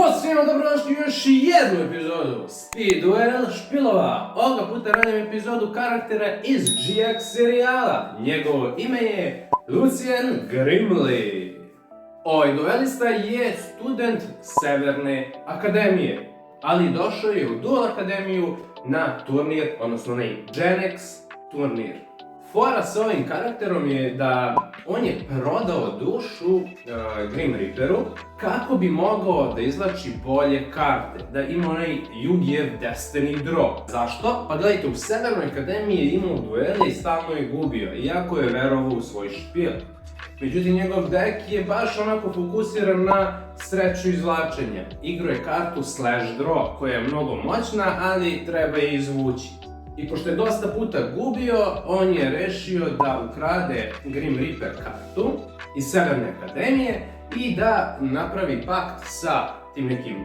Pozdrav svima, dobrodošli u još jednu epizodu Speed Duel špilova. Ovoga puta radim epizodu karaktera iz GX serijala. Njegovo ime je Lucien Grimly. Ovaj duelista je student Severne akademije, ali došao je u Duel akademiju na turnir, odnosno na Genex turnir. Fora s ovim karakterom je da on je prodao dušu Grim Reaperu kako bi mogao da izvlači bolje karte, da ima onaj Yu-Gi-Oh! Destiny Draw. Zašto? Pa gledajte, u Severnoj akademiji je imao duele i stalno je gubio, iako je verovao u svoj špil. Međutim, njegov dek je baš onako fokusiran na sreću izvlačenja. Igrao je kartu Slash Draw, koja je mnogo moćna, ali treba je izvući. I pošto je dosta puta gubio, on je rešio da ukrade Grim Reaper kartu iz Severne akademije i da napravi pakt sa tim nekim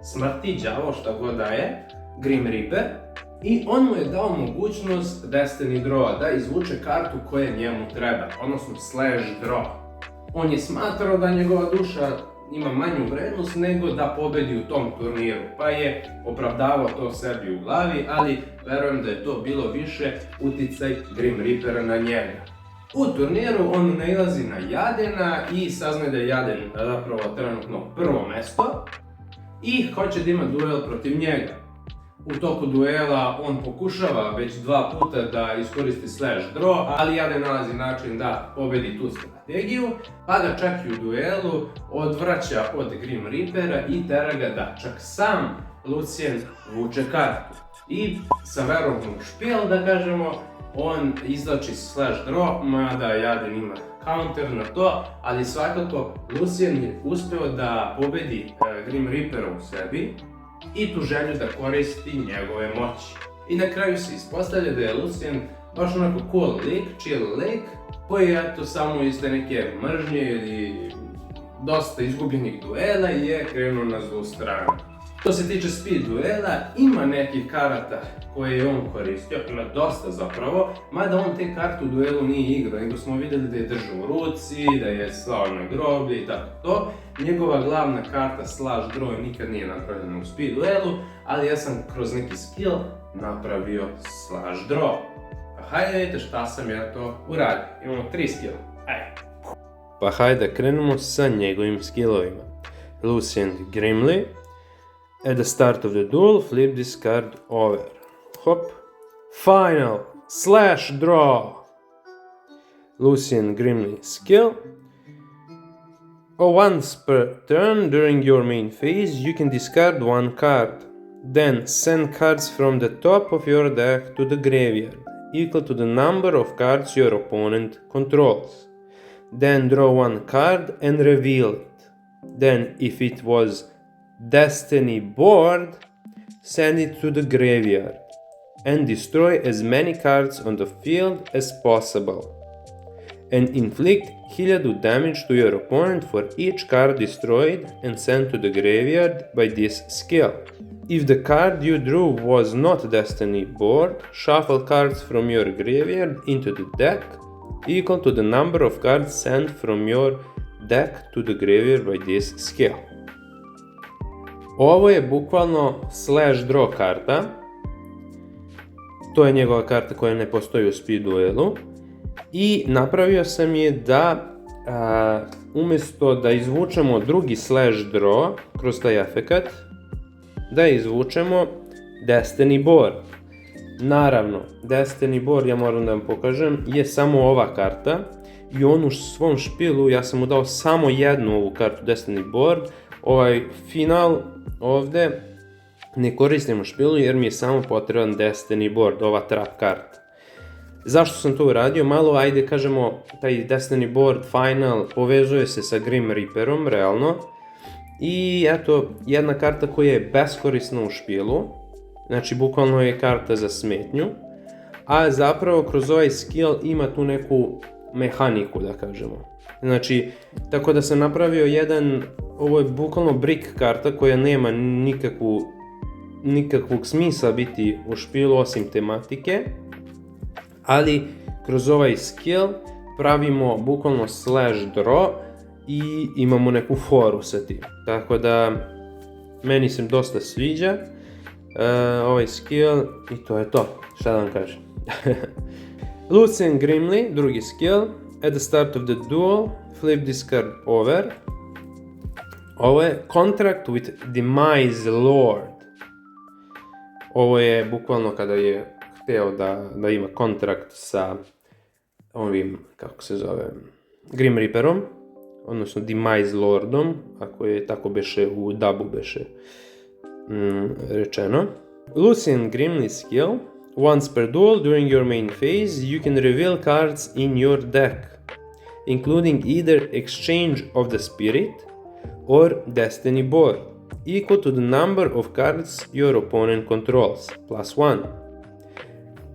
smrti, đavo, šta god da je, Grim Reaper. I on mu je dao mogućnost Destiny Draw, da izvuče kartu koja njemu treba, odnosno Slash Draw. On je smatrao da njegova duša ima manju vrednost nego da pobedi u tom turniru, pa je opravdavao to sebi u glavi, ali verujem da je to bilo više uticaj Grim Reapera na njega. U turniru on nailazi na Jadena i saznaje da je Jaden zapravo trenutno prvo mesto i hoće da ima duel protiv njega. U toku duela on pokušava već 2 puta da iskoristi Slash Draw, ali Jaden nalazi način da pobedi tu strategiju, pa ga čak i u duelu odvraća od Grim Reapera i tera ga da čak sam Lucien vuče kartu. I sa verom u špil, da kažemo, on izvlači Slash Draw, mada Jaden ima counter na to, ali svakako Lucien je uspeo da pobedi Grim Reapera u sebi i tu želju da koristi njegove moći. I na kraju se ispostavlja da je Lucien baš onako cool lik, chill lik, koji je eto samo iz te neke mržnje ili dosta izgubljenih duela i je krenuo na zlu stranu. Što se tiče speed duela, ima nekih karata koje je on koristio, ima dosta zapravo, mada on te karte u duelu nije igrao, nego smo vidjeli da je držao u ruci, da je slao na groblje i tako to. Njegova glavna karta Slash Draw nikad nije napravljena u speed duelu, ali ja sam kroz neki skill napravio Slash Draw. Pa hajde vidite šta sam ja to uradio, imamo 3 skilla, ajde. Pa hajde krenemo sa njegovim skillovima. Lucien Grimly. At the start of the duel, flip this card over. Hop. Final. Slash Draw. Lucien Grimly skill. Once per turn during your main phase, you can discard 1 card. Then send cards from the top of your deck to the graveyard, equal to the number of cards your opponent controls. Then draw 1 card and reveal it. Then, if it was Destiny board, send it to the graveyard and destroy as many cards on the field as possible. And inflict 1000 damage to your opponent for each card destroyed and sent to the graveyard by this skill. If the card you drew was not Destiny board, shuffle cards from your graveyard into the deck, equal to the number of cards sent from your deck to the graveyard by this skill. Ovo je bukvalno Slash Draw karta. To je njegova karta koja ne postoji u speed duelu. I napravio sam je da umjesto da izvučemo drugi Slash Draw kroz taj efekat, da izvučemo Destiny board. Naravno, Destiny board, ja moram da vam pokažem, je samo ova karta i on u svom špilu, ja sam mu dao samo jednu ovu kartu Destiny board. Ovaj final ovdje ne koristim u špilu jer mi je samo potreban Destiny board, ova trap karta. Zašto sam to uradio? Malo, ajde kažemo, taj Destiny board final povezuje se sa Grim Reaperom, realno. I eto, jedna karta koja je beskorisna u špilu, znači bukvalno je karta za smetnju, a zapravo kroz ovaj skill ima tu neku mehaniku, da kažemo. Znači, tako da sam napravio jedan, ovo je bukvalno brick karta koja nema nikakvog smisla biti u špilu osim tematike, ali kroz ovaj skill pravimo bukvalno Slash Draw i imamo neku foru sa tim. Tako da meni se dosta sviđa ovaj skill i to je to, šta da vam kažem. Lucian Grimly, drugi skill, at the start of the duel, flip this card over. Ovo je Contract with Demise Lord. Ovo je bukvalno kada je hteo da ima kontrakt sa ovim, kako se zove, Grim Reaperom, odnosno Demise Lordom, ako je tako beše u dubu beše rečeno. Lucian Grimly skill. Once per duel during your main phase, you can reveal cards in your deck, including either Exchange of the Spirit or Destiny Board, equal to the number of cards your opponent controls, +1.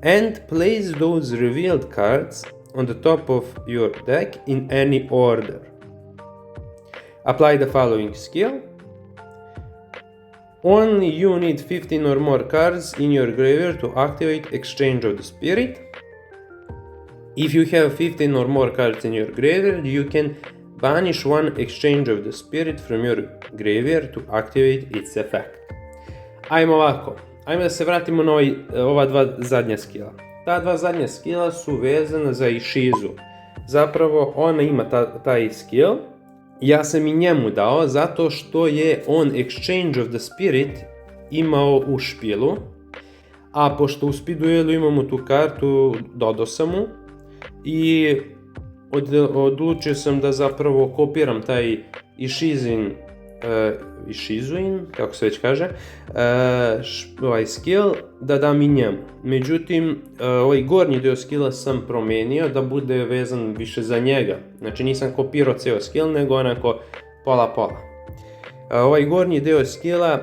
And place those revealed cards on the top of your deck in any order. Apply the following skill. Only you need 15 or more cards in your graveyard to activate Exchange of the Spirit. If you have 15 or more cards in your graveyard, you can banish one Exchange of the Spirit from your graveyard to activate its effect. Ajmo ovako, ajmo da se vratimo na ova dva zadnja skilla. Ta dva zadnja skilla su vezana za Ishizu. Zapravo ona ima taj skill. Ja sam i njemu dao zato što je on Exchange of the Spirit imao u špilu, a pošto u speed duelu imamo tu kartu, dodao sam mu i odlučio sam da zapravo kopiram taj Ishizuin, kako se već kaže, ovaj skill da dam i njemu. Međutim, ovaj gornji dio skilla sam promenio da bude vezan više za njega. Znači nisam kopirao ceo skill, nego onako pola. Ovaj gornji dio skilla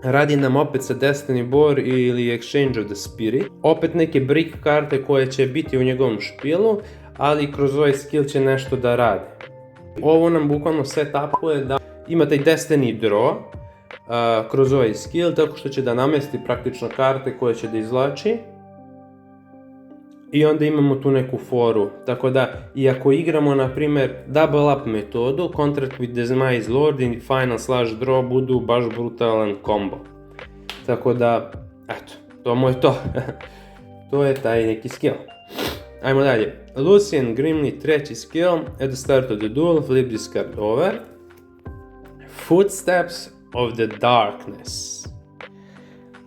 radi nam opet sa Destiny Board ili Exchange of the Spirit. Opet neke brick karte koje će biti u njegovom špilu, ali kroz ovaj skill će nešto da radi. Ovo nam bukvalno setupuje da ima taj Destiny Draw kroz ovaj skill, tako što će da namesti praktično karte koje će da izvlači. I onda imamo tu neku foru, tako da i ako igramo na primjer double up metodu, Contract with Demise Lord i Final Slash Draw budu baš brutalan combo. Tako da, eto, to mu je to. To je taj neki skill. Ajmo dalje. Lucian Grimly, treći skill. At the start of the duel, flip this card over. Footsteps of the Darkness.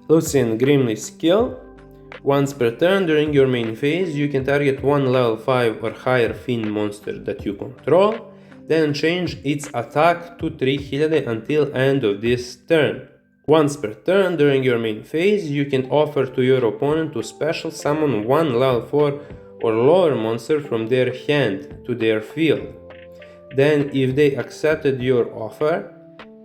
Lucian Grimly skill. Once per turn during your main phase, you can target one level 5 or higher fiend monster that you control, then change its attack to 3000 until end of this turn. Once per turn during your main phase, you can offer to your opponent to special summon one level 4 or lower monster from their hand to their field. Then, if they accepted your offer,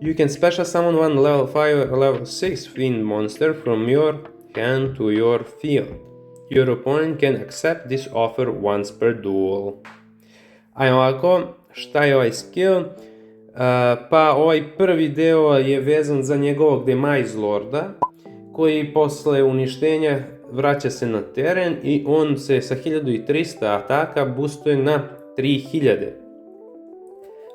you can special summon one level 5 or level 6 fiend monster from your hand to your field. Your opponent can accept this offer once per duel. Ajmo ovako, šta je ovaj skill? Pa ovaj prvi deo je vezan za njegovog Demise Lorda, koji posle uništenja vraća se na teren i on se sa 1300 ataka boostuje na 3000.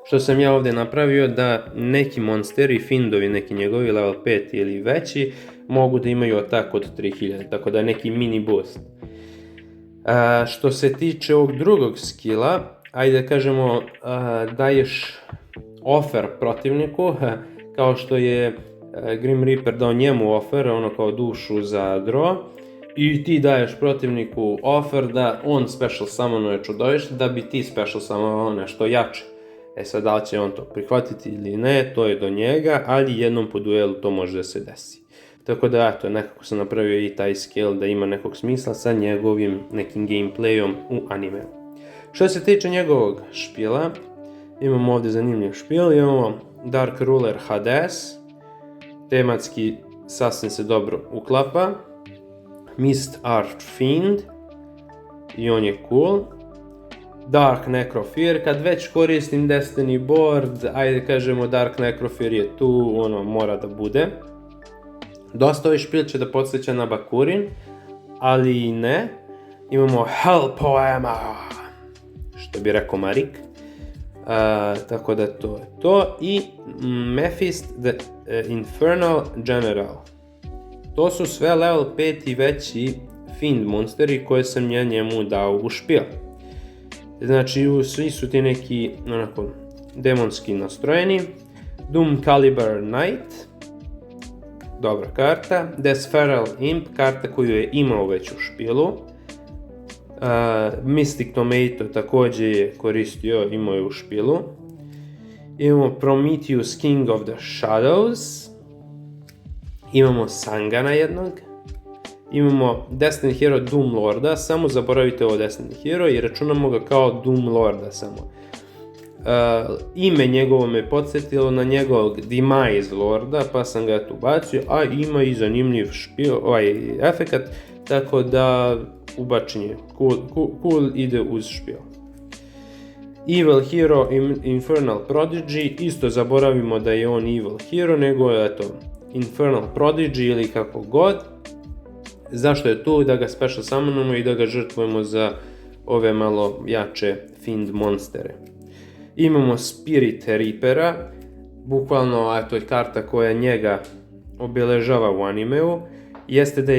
Što sam ja ovdje napravio da neki monsteri, findovi, neki njegovi level 5 ili veći, mogu da imaju atak od 3000, tako da je neki mini boost. Što se tiče ovog drugog skilla, ajde da kažemo daješ offer protivniku, kao što je Grim Reaper dao njemu offer, ono kao dušu za draw, i ti daješ protivniku offer da on special summonuje čudovište da bi ti special summonovao nešto jače. E sad, da li će on to prihvatiti ili ne, to je do njega, ali jednom po duelu to može da se desi. Tako da, eto, nekako sam napravio i taj skill da ima nekog smisla sa njegovim nekim gameplayom u animeu. Što se tiče njegovog špila, imamo ovdje zanimljiv špil, imamo Dark Ruler Hades, tematski sasvim se dobro uklapa, Mist Archfiend, i on je cool, Dark Necrofear, kad već koristim Destiny Board, ajde kažemo Dark Necrofear je tu, ono mora da bude. Dosta ovaj špil će da podsjeća na Bakurin, ali i ne. Imamo Hell Poema, što bi rekao Marik. Tako da to je to. I Mephist the Infernal General. To su sve level 5 i veći Fiend monsteri koje sam ja njemu dao u špil. Znači, svi su ti neki onako demonski nastrojeni. Doom Caliber Knight, dobra karta. Desferal Imp, karta koju je imao već u špilu. Mystic Tomato također je koristio, imao je u špilu. Imamo Prometheus King of the Shadows. Imamo Sangana jednog. Imamo Destiny Hero Doom Lorda, samo zaboravite ovo Destiny Hero i računamo ga kao Doom Lorda samo. Ime njegovo me podsjetilo na njegovog Demise Lorda, pa sam ga tu bacio, a ima i zanimljiv efekat, tako da ubačenje cool ide uz špil. Evil Hero Infernal Prodigy, isto zaboravimo da je on Evil Hero, nego je to Infernal Prodigy ili kako god. Zašto je tu? Da ga special summonujemo i da ga žrtvujemo za ove malo jače Fiend monstere. Imamo Spirit Reapera, bukvalno to je karta koja njega obeležava u animeu. Jeste da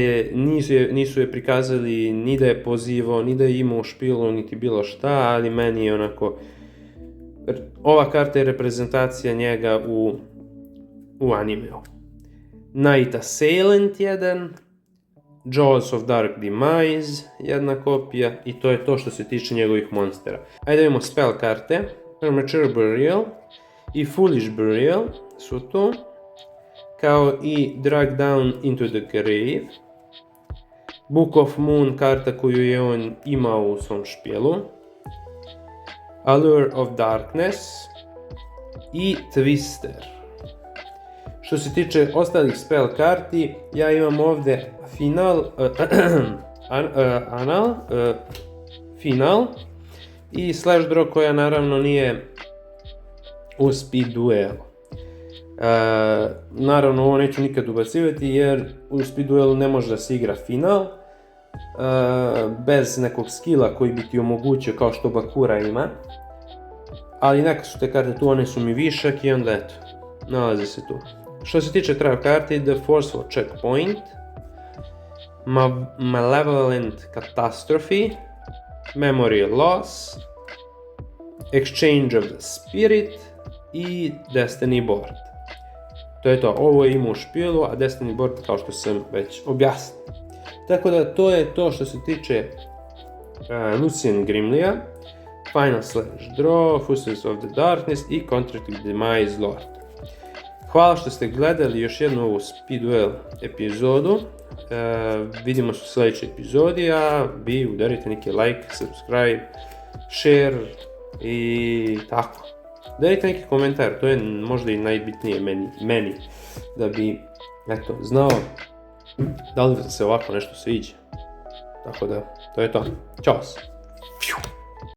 nisu je prikazali ni da je pozivao, ni da je imao špilu, niti bilo šta, ali meni je onako... Ova karta je reprezentacija njega u animeu. Night Assailant 1, Jaws of Dark Demise, jedna kopija, i to je to što se tiče njegovih monstera. Ajde imamo spell karte. Premature Burial i Foolish Burial su tu, kao i Drag Down into the Grave. Book of Moon, karta koju je on imao u svom špijelu. Allure of Darkness i Twister. Što se tiče ostalih spell karti, ja imam ovdje Final i Slash Draw koja naravno nije u Speed Duelu. Naravno ovo neću nikad ubacivati jer u Speed Duelu ne može da se igra Final bez nekog skilla koji bi ti omogućio kao što Bakura ima. Ali neka su te karte tu, one su mi višak i onda eto, nalaze se tu. Što se tiče trap karti, The Forceful Checkpoint, Malevolent Catastrophe, Memory Loss, Exchange of the Spirit i Destiny Board. To je to, ovo je imao u špilu, a Destiny Board kao što sam već objasnio. Tako da to je to što se tiče Lucian Grimlija, Final Slash Draw, Fusils of the Darkness i Contracted Demise Lord. Hvala što ste gledali još jednu ovu Speed Duel epizodu. Vidimo se u sljedećoj epizodi, a vi udarite neki like, subscribe, share i tako. Dajte neki komentar, to je možda i najbitnije meni da bi znao da li se ovako nešto sviđa. Tako da, to je to. Ćao!